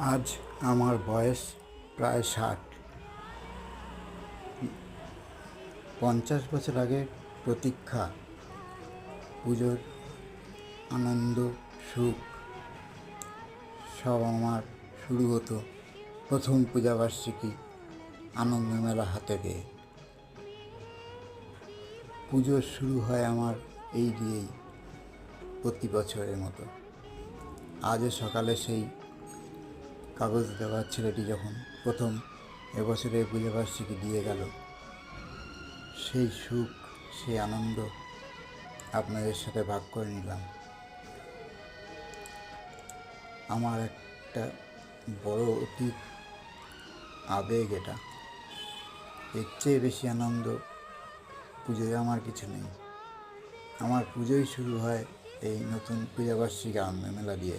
আজ আমার বয়স প্রায় 60। 50 বছর আগে প্রতীক্ষা, পুজোর আনন্দ, সুখ সব আমার শুরু হতো প্রথম পূজাবার্ষিকী আনন্দ মেলা হাতে পেয়ে। পুজো শুরু হয় আমার এই দিয়েই প্রতি বছরের মতো। আজও সকালে সেই কাগজ দেওয়ার ছেলেটি যখন প্রথম এবছরে পূজাবার্ষিকী দিয়ে গেল, সেই সুখ, সেই আনন্দ আপনাদের সাথে ভাগ করে নিলাম। আমার একটা বড় অতীত আবেগ এটা। এর চেয়ে বেশি আনন্দ পুজোয় আমার কিছু নেই। আমার পুজোই শুরু হয় এই নতুন পূজাবার্ষিকী আনন্দ মেলা দিয়ে।